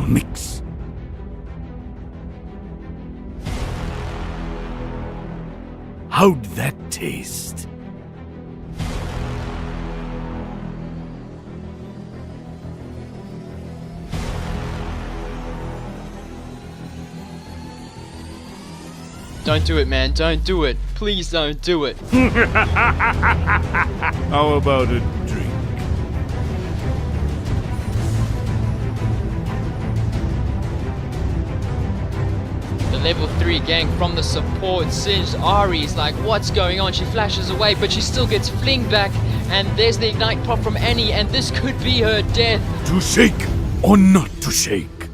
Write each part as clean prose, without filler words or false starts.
mix. How'd that taste? Don't do it, man. Don't do it. Please don't do it. How about a drink? The level 3 gang from the support singed Ari's like, what's going on? She flashes away, but she still gets flinged back. And there's the ignite pop from Annie, and this could be her death. To shake or not to shake?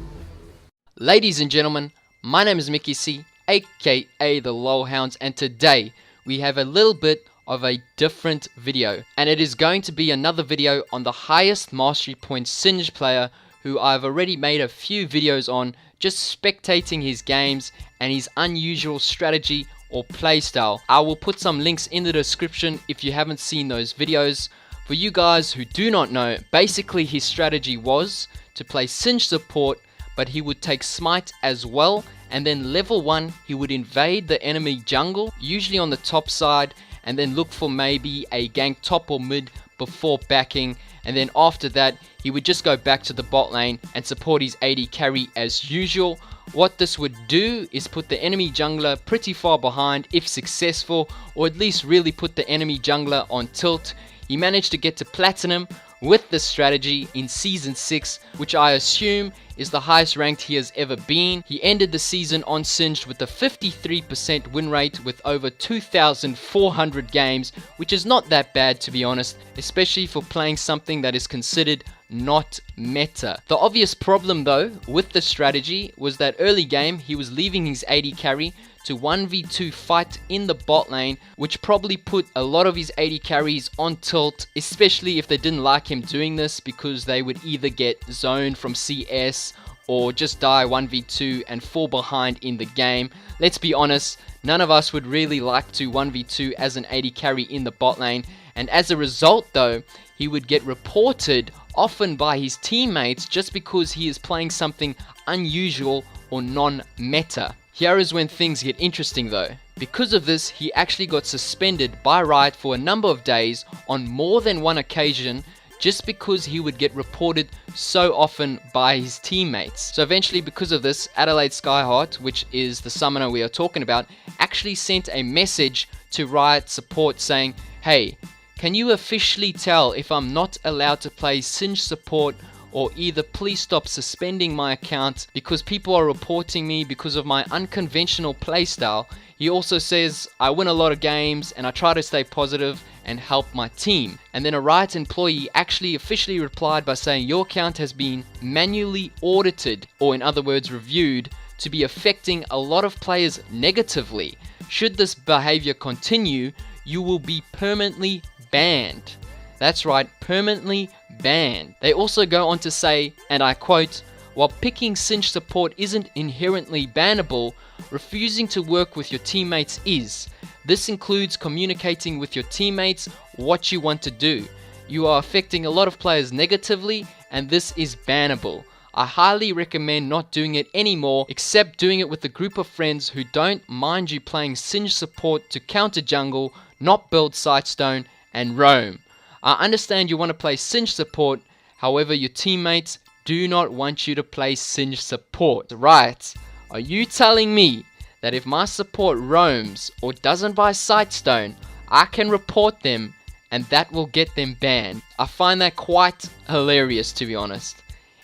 Ladies and gentlemen, my name is Mickey C, aka the Lolhounds, and today we have a little bit of a different video, and it is going to be another video on the highest mastery point Singed player who I've already made a few videos on, just spectating his games and his unusual strategy or playstyle. I will put some links in the description if you haven't seen those videos. For you guys who do not know, basically his strategy was to play Singed support, but he would take Smite as well, and then level 1 he would invade the enemy jungle, usually on the top side, and then look for maybe a gank top or mid before backing, and then after that he would just go back to the bot lane and support his AD carry as usual. What this would do is put the enemy jungler pretty far behind if successful, or at least really put the enemy jungler on tilt. He managed to get to platinum with this strategy in season 6, which I assume is the highest ranked he has ever been. He ended the season on Singed with a 53% win rate with over 2,400 games, which is not that bad to be honest, especially for playing something that is considered not meta. The obvious problem though with the strategy was that early game he was leaving his AD carry to 1v2 fight in the bot lane, which probably put a lot of his AD carries on tilt, especially if they didn't like him doing this, because they would either get zoned from CS or just die 1v2 and fall behind in the game. Let's be honest, none of us would really like to 1v2 as an AD carry in the bot lane, and as a result though, he would get reported often by his teammates just because he is playing something unusual or non-meta. Here is when things get interesting though. Because of this, he actually got suspended by Riot for a number of days on more than one occasion, just because he would get reported so often by his teammates. So eventually, because of this, Adelaide Skyheart, which is the summoner we are talking about, actually sent a message to Riot support saying, hey, can you officially tell if I'm not allowed to play Singed support, or either please stop suspending my account because people are reporting me because of my unconventional playstyle. He also says I win a lot of games and I try to stay positive and help my team. And then a Riot employee actually officially replied by saying your account has been manually audited, or in other words reviewed, to be affecting a lot of players negatively. Should this behavior continue, you will be permanently banned. That's right, permanently banned. They also go on to say, and I quote, while picking Singed support isn't inherently bannable, refusing to work with your teammates is. This includes communicating with your teammates what you want to do. You are affecting a lot of players negatively, and this is bannable. I highly recommend not doing it anymore, except doing it with a group of friends who don't mind you playing Singed support to counter jungle, not build Sightstone, and roam. I understand you want to play Singed support, however your teammates do not want you to play Singed support. Right, are you telling me that if my support roams or doesn't buy Sightstone, I can report them and that will get them banned? I find that quite hilarious to be honest.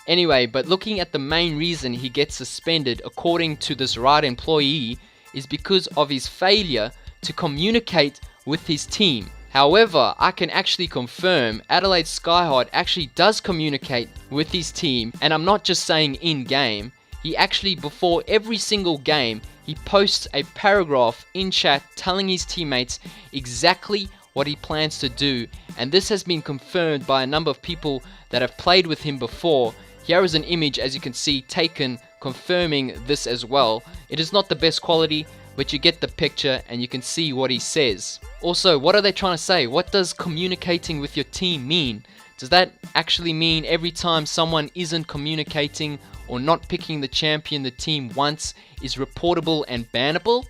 Anyway, but looking at the main reason he gets suspended according to this Riot employee is because of his failure to communicate with his team. However, I can actually confirm Adelaide Skyheart actually does communicate with his team, and I'm not just saying in-game. He actually, before every single game, he posts a paragraph in chat telling his teammates exactly what he plans to do, and this has been confirmed by a number of people that have played with him before. Here is an image, as you can see, taken confirming this as well. It is not the best quality, but you get the picture and you can see what he says. Also, what are they trying to say? What does communicating with your team mean? Does that actually mean every time someone isn't communicating or not picking the champion the team wants is reportable and bannable?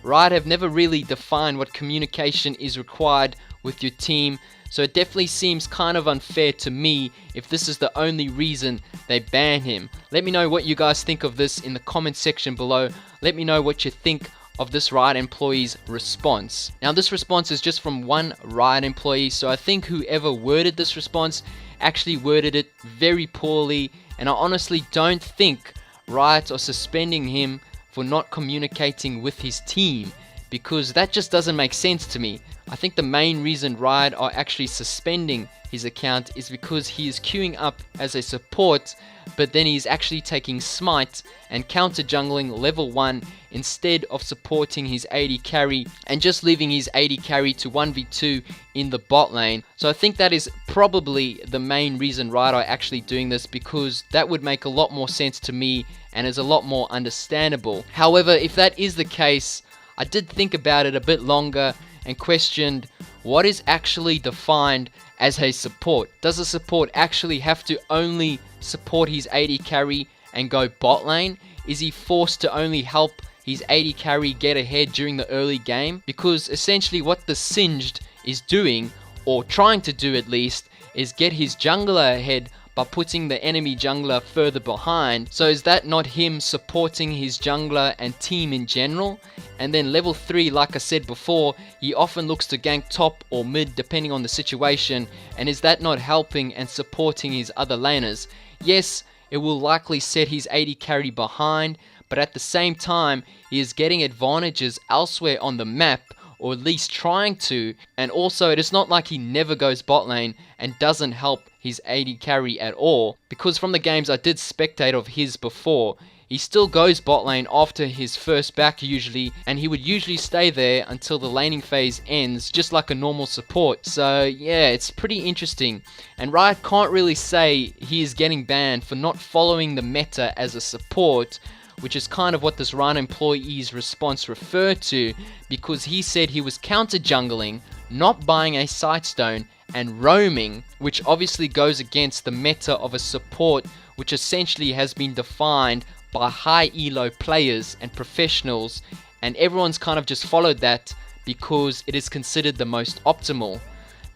Riot have never really defined what communication is required with your team, so it definitely seems kind of unfair to me if this is the only reason they ban him. Let me know what you guys think of this in the comment section below. Let me know what you think of this Riot employee's response. Now this response is just from one Riot employee, so I think whoever worded this response actually worded it very poorly, and I honestly don't think Riot are suspending him for not communicating with his team, because that just doesn't make sense to me. I think the main reason Riot are actually suspending his account is because he is queuing up as a support, but then he's actually taking smite and counter jungling level 1 instead of supporting his AD carry and just leaving his AD carry to 1v2 in the bot lane. So I think that is probably the main reason Riot are actually doing this, because that would make a lot more sense to me and is a lot more understandable. However, if that is the case, I did think about it a bit longer and questioned what is actually defined as a support. Does a support actually have to only support his AD carry and go bot lane? Is he forced to only help his AD carry get ahead during the early game? Because essentially what the Singed is doing, or trying to do at least, is get his jungler ahead by putting the enemy jungler further behind. So is that not him supporting his jungler and team in general? And then level 3, like I said before, he often looks to gank top or mid depending on the situation, and is that not helping and supporting his other laners? Yes, it will likely set his AD carry behind, but at the same time he is getting advantages elsewhere on the map, or at least trying to, and also it is not like he never goes bot lane and doesn't help his AD carry at all, because from the games I did spectate of his before, he still goes bot lane after his first back usually, and he would usually stay there until the laning phase ends, just like a normal support. So yeah, it's pretty interesting, and Riot can't really say he is getting banned for not following the meta as a support, which is kind of what this Riot employee's response referred to, because he said he was counter jungling, not buying a sightstone, and roaming, which obviously goes against the meta of a support, which essentially has been defined by high elo players and professionals, and everyone's kind of just followed that because it is considered the most optimal.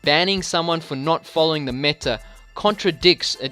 Banning someone for not following the meta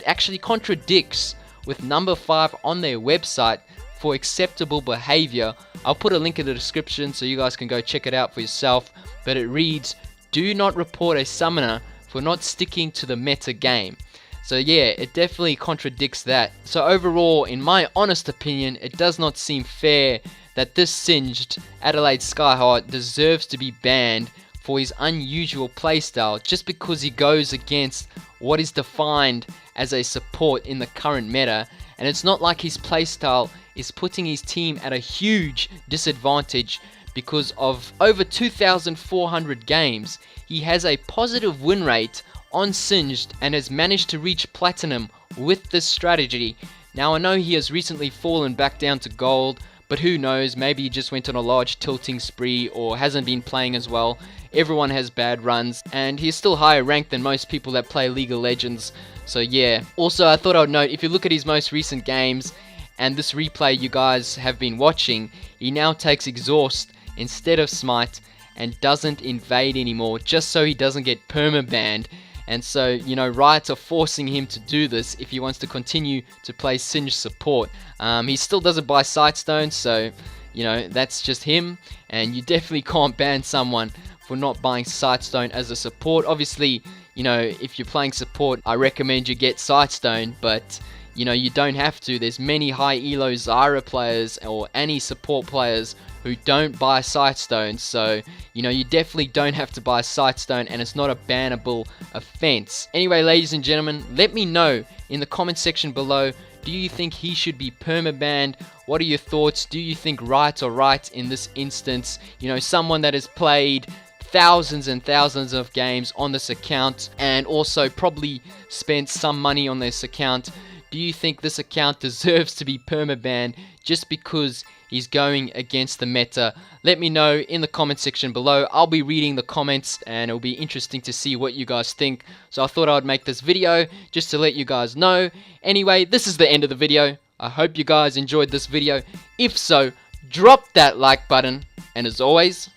actually contradicts with number 5 on their website for acceptable behavior. I'll put a link in the description so you guys can go check it out for yourself, but it reads, "Do not report a summoner for not sticking to the meta game." So yeah, it definitely contradicts that. So overall, in my honest opinion, it does not seem fair that this Singed Adelaide Skyheart deserves to be banned for his unusual playstyle just because he goes against what is defined as a support in the current meta. And it's not like his playstyle is putting his team at a huge disadvantage, because of over 2,400 games, he has a positive win rate on Singed and has managed to reach platinum with this strategy. Now I know he has recently fallen back down to gold, but who knows, maybe he just went on a large tilting spree or hasn't been playing as well. Everyone has bad runs, and he's still higher ranked than most people that play League of Legends. So yeah. Also, I thought I would note, if you look at his most recent games and this replay you guys have been watching, he now takes exhaust instead of smite and doesn't invade anymore, just so he doesn't get perma banned. And so, you know, Riot are forcing him to do this if he wants to continue to play Singed support. He still doesn't buy sightstones, so, you know, that's just him. And you definitely can't ban someone for not buying sightstone as a support. Obviously, you know, if you're playing support, I recommend you get sightstone, but you know, you don't have to. There's many high elo Zyra players or any support players who don't buy sightstones, so you know, you definitely don't have to buy sightstone, and it's not a bannable offense. Anyway, ladies and gentlemen, let me know in the comment section below, do you think he should be permabanned? What are your thoughts? Do you think Riot are right in this instance? You know, someone that has played thousands and thousands of games on this account and also probably spent some money on this account. Do you think this account deserves to be permabanned just because he's going against the meta? Let me know in the comment section below. I'll be reading the comments and it'll be interesting to see what you guys think. So I thought I would make this video just to let you guys know. Anyway, this is the end of the video. I hope you guys enjoyed this video. If so, drop that like button, and as always,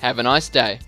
have a nice day.